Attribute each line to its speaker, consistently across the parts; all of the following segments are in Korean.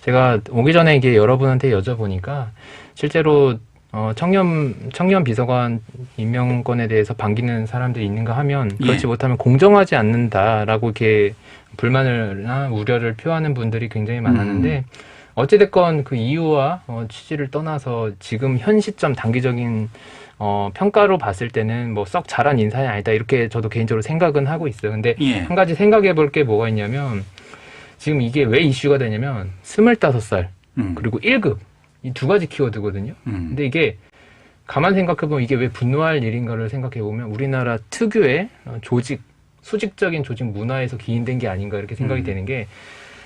Speaker 1: 제가 오기 전에 이게 여러분한테 여쭤보니까 실제로 청년 비서관 임명권에 대해서 반기는 사람들이 있는가 하면 그렇지 못하면 공정하지 않는다라고 이렇게 불만을나 우려를 표하는 분들이 굉장히 많았는데 어찌됐건 그 이유와 취지를 떠나서 지금 현 시점 단기적인 평가로 봤을 때는 뭐 썩 잘한 인사는 아니다 이렇게 저도 개인적으로 생각은 하고 있어요. 근데 한 가지 생각해 볼 게 뭐가 있냐면 지금 이게 왜 이슈가 되냐면 25살 그리고 1급 이 두 가지 키워드거든요. 근데 이게 가만 생각해보면 이게 왜 분노할 일인가를 생각해보면 우리나라 특유의 수직적인 조직 문화에서 기인된 게 아닌가 이렇게 생각이 되는 게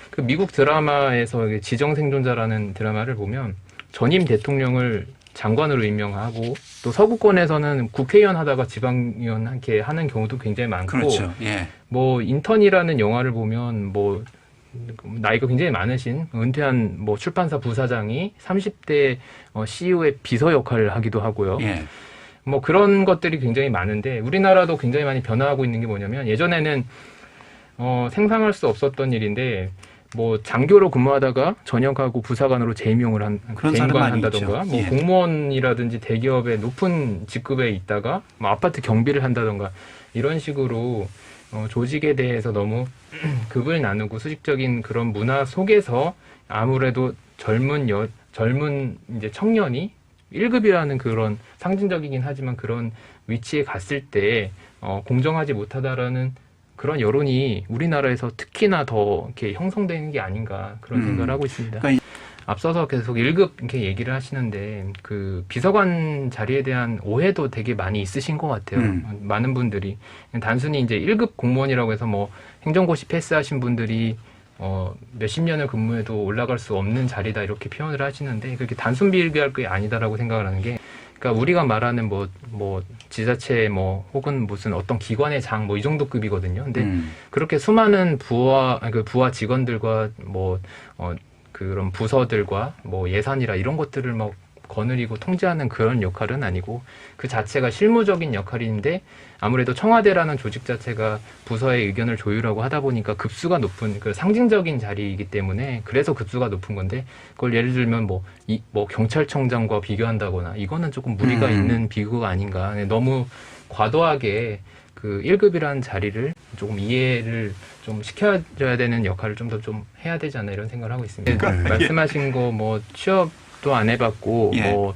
Speaker 1: 그 미국 드라마에서 지정생존자라는 드라마를 보면 전임 대통령을 장관으로 임명하고 또 서구권에서는 국회의원 하다가 지방의원 이렇게 하는 경우도 굉장히 많고
Speaker 2: 그렇죠.
Speaker 1: 뭐 인턴이라는 영화를 보면 뭐 나이가 굉장히 많으신 은퇴한 뭐 출판사 부사장이 30대 CEO의 비서 역할을 하기도 하고요. 뭐 그런 것들이 굉장히 많은데 우리나라도 굉장히 많이 변화하고 있는 게 뭐냐면 예전에는 생상할 수 없었던 일인데 뭐 장교로 근무하다가 전역하고 부사관으로 재임용을 한다던가 뭐 공무원이라든지 대기업의 높은 직급에 있다가 뭐 아파트 경비를 한다던가 이런 식으로 조직에 대해서 너무 급을 나누고 수직적인 그런 문화 속에서 아무래도 젊은 이제 청년이 1급이라는 그런 상징적이긴 하지만 그런 위치에 갔을 때 공정하지 못하다라는 그런 여론이 우리나라에서 특히나 더 이렇게 형성되는 게 아닌가 그런 생각을 하고 있습니다. 그러니까 앞서서 계속 1급 이렇게 얘기를 하시는데 그 비서관 자리에 대한 오해도 되게 많이 있으신 것 같아요. 많은 분들이 단순히 이제 1급 공무원이라고 해서 뭐 행정고시 패스하신 분들이 몇십 년을 근무해도 올라갈 수 없는 자리다 이렇게 표현을 하시는데 그렇게 단순 비교할 게 아니다라고 생각을 하는 게 그러니까 우리가 말하는 뭐 지자체 뭐 혹은 무슨 어떤 기관의 장 뭐 이 정도 급이거든요. 근데 그렇게 수많은 부하 직원들과 뭐 그런 부서들과 뭐 예산이라 이런 것들을 막 거느리고 통제하는 그런 역할은 아니고 그 자체가 실무적인 역할인데 아무래도 청와대라는 조직 자체가 부서의 의견을 조율하고 하다 보니까 급수가 높은 그 상징적인 자리이기 때문에 그래서 급수가 높은 건데 그걸 예를 들면 뭐 경찰청장과 비교한다거나 이거는 조금 무리가 있는 비교가 아닌가. 너무 과도하게 그 1급이라는 자리를 조금 이해를 좀 시켜줘야 되는 역할을 좀 더 좀 해야 되지 않나 이런 생각을 하고 있습니다. 말씀하신 거 뭐 취업도 안 해봤고 뭐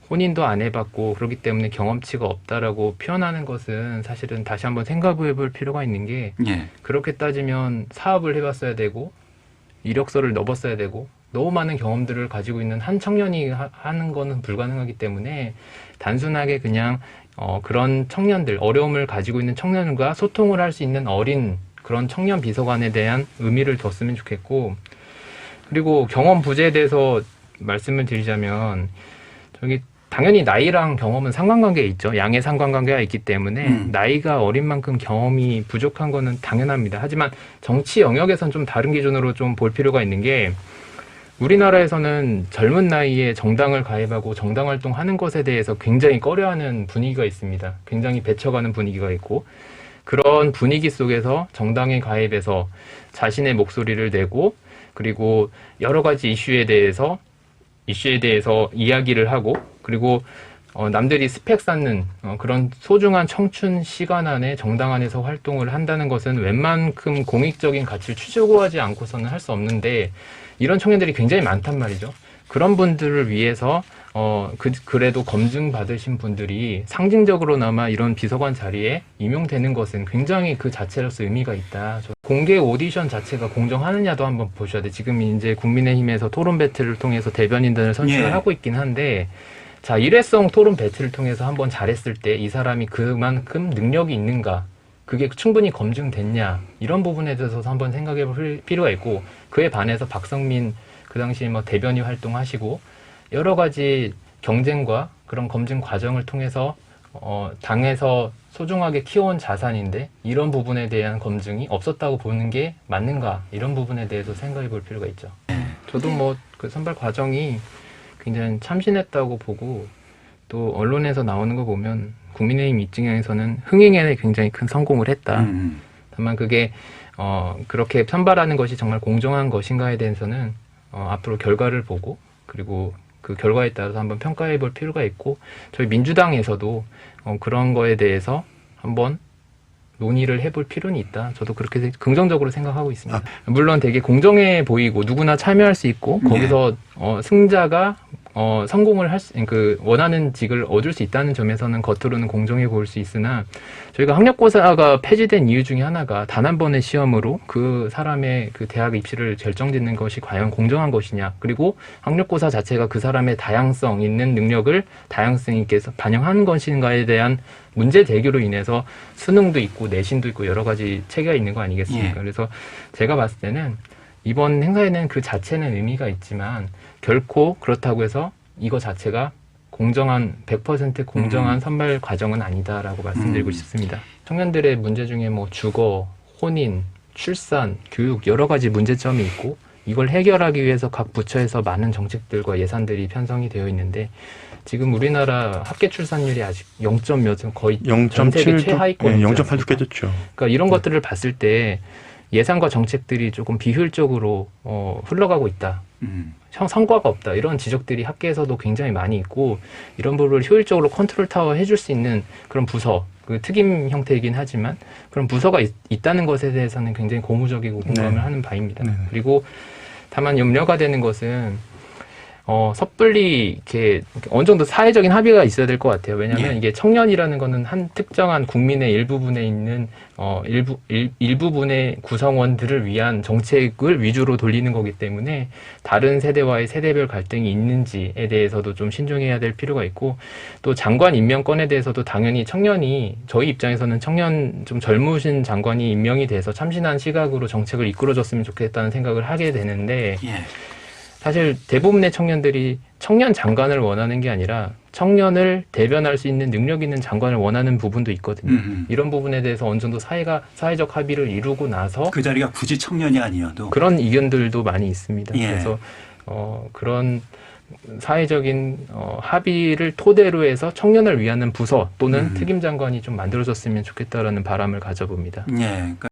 Speaker 1: 혼인도 안 해봤고 그렇기 때문에 경험치가 없다라고 표현하는 것은 사실은 다시 한번 생각해 볼 필요가 있는 게 그렇게 따지면 사업을 해봤어야 되고 이력서를 넣어봤어야 되고 너무 많은 경험들을 가지고 있는 한 청년이 하는 거는 불가능하기 때문에 단순하게 그냥 그런 청년들, 어려움을 가지고 있는 청년과 소통을 할 수 있는 어린 그런 청년 비서관에 대한 의미를 뒀으면 좋겠고 그리고 경험 부재에 대해서 말씀을 드리자면 당연히 나이랑 경험은 상관관계에 있죠. 양의 상관관계가 있기 때문에 나이가 어린 만큼 경험이 부족한 거는 당연합니다. 하지만 정치 영역에선 좀 다른 기준으로 좀 볼 필요가 있는 게 우리나라에서는 젊은 나이에 정당을 가입하고 정당 활동하는 것에 대해서 굉장히 꺼려하는 분위기가 있습니다. 굉장히 배척하는 분위기가 있고 그런 분위기 속에서 정당에 가입해서 자신의 목소리를 내고 그리고 여러 가지 이슈에 대해서 이야기를 하고 그리고 남들이 스펙 쌓는 그런 소중한 청춘 시간 안에 정당 안에서 활동을 한다는 것은 웬만큼 공익적인 가치를 추구하지 않고서는 할 수 없는데 이런 청년들이 굉장히 많단 말이죠. 그런 분들을 위해서 그래도 검증 받으신 분들이 상징적으로나마 이런 비서관 자리에 임용되는 것은 굉장히 그 자체로서 의미가 있다. 공개 오디션 자체가 공정하느냐도 한번 보셔야 돼. 지금 이제 국민의힘에서 토론 배틀을 통해서 대변인들을 선출을 하고 있긴 한데 자, 일회성 토론 배틀을 통해서 한번 잘했을 때 이 사람이 그만큼 능력이 있는가? 그게 충분히 검증됐냐? 이런 부분에 대해서 한번 생각해 볼 필요가 있고 그에 반해서 박성민 그 당시 뭐 대변인 활동하시고 여러 가지 경쟁과 그런 검증 과정을 통해서 당에서 소중하게 키워온 자산인데 이런 부분에 대한 검증이 없었다고 보는 게 맞는가? 이런 부분에 대해서 생각해 볼 필요가 있죠. 저도 뭐 그 선발 과정이 굉장히 참신했다고 보고 또 언론에서 나오는 거 보면 국민의힘 입장에서는 흥행에 굉장히 큰 성공을 했다. 다만 그게 그렇게 선발하는 것이 정말 공정한 것인가에 대해서는 앞으로 결과를 보고 그리고 그 결과에 따라서 한번 평가해 볼 필요가 있고 저희 민주당에서도 그런 거에 대해서 한번 논의를 해볼 필요는 있다. 저도 그렇게 긍정적으로 생각하고 있습니다. 물론 되게 공정해 보이고 누구나 참여할 수 있고 거기서 승자가 성공을 원하는 직을 얻을 수 있다는 점에서는 겉으로는 공정해 보일 수 있으나 저희가 학력고사가 폐지된 이유 중에 하나가 단 한 번의 시험으로 그 사람의 그 대학 입시를 결정짓는 것이 과연 공정한 것이냐 그리고 학력고사 자체가 그 사람의 다양성 있는 능력을 다양성 있게 반영하는 것인가에 대한 문제 제기로 인해서 수능도 있고 내신도 있고 여러 가지 체계가 있는 거 아니겠습니까? 그래서 제가 봤을 때는 이번 행사에는 그 자체는 의미가 있지만 결코 그렇다고 해서 이거 자체가 공정한 100% 공정한 선발 과정은 아니다라고 말씀드리고 싶습니다. 청년들의 문제 중에 뭐 주거, 혼인, 출산, 교육 여러 가지 문제점이 있고 이걸 해결하기 위해서 각 부처에서 많은 정책들과 예산들이 편성이 되어 있는데 지금 우리나라 합계 출산율이 아직 0.몇 거의 전 세계 최하위권이죠.
Speaker 2: 0.8도 깨졌죠.
Speaker 1: 그러니까 이런 것들을 봤을 때 예산과 정책들이 조금 비효율적으로 흘러가고 있다. 성과가 없다. 이런 지적들이 학계에서도 굉장히 많이 있고 이런 부분을 효율적으로 컨트롤 타워 해줄 수 있는 그런 부서, 그 특임 형태이긴 하지만 그런 부서가 있다는 것에 대해서는 굉장히 고무적이고 공감을 하는 바입니다. 그리고 다만 염려가 되는 것은 섣불리 이렇게 어느 정도 사회적인 합의가 있어야 될 것 같아요. 왜냐하면 이게 청년이라는 거는 한 특정한 국민의 일부분에 있는 일부분의 구성원들을 위한 정책을 위주로 돌리는 거기 때문에 다른 세대와의 세대별 갈등이 있는지에 대해서도 좀 신중해야 될 필요가 있고 또 장관 임명권에 대해서도 당연히 청년이 저희 입장에서는 청년 좀 젊으신 장관이 임명이 돼서 참신한 시각으로 정책을 이끌어줬으면 좋겠다는 생각을 하게 되는데 사실 대부분의 청년들이 청년 장관을 원하는 게 아니라 청년을 대변할 수 있는 능력 있는 장관을 원하는 부분도 있거든요. 이런 부분에 대해서 어느 정도 사회적 합의를 이루고 나서
Speaker 3: 그 자리가 굳이 청년이 아니어도
Speaker 1: 그런 의견들도 많이 있습니다. 그래서 그런 사회적인 합의를 토대로 해서 청년을 위하는 부서 또는 특임 장관이 좀 만들어졌으면 좋겠다라는 바람을 가져봅니다.
Speaker 3: 그러니까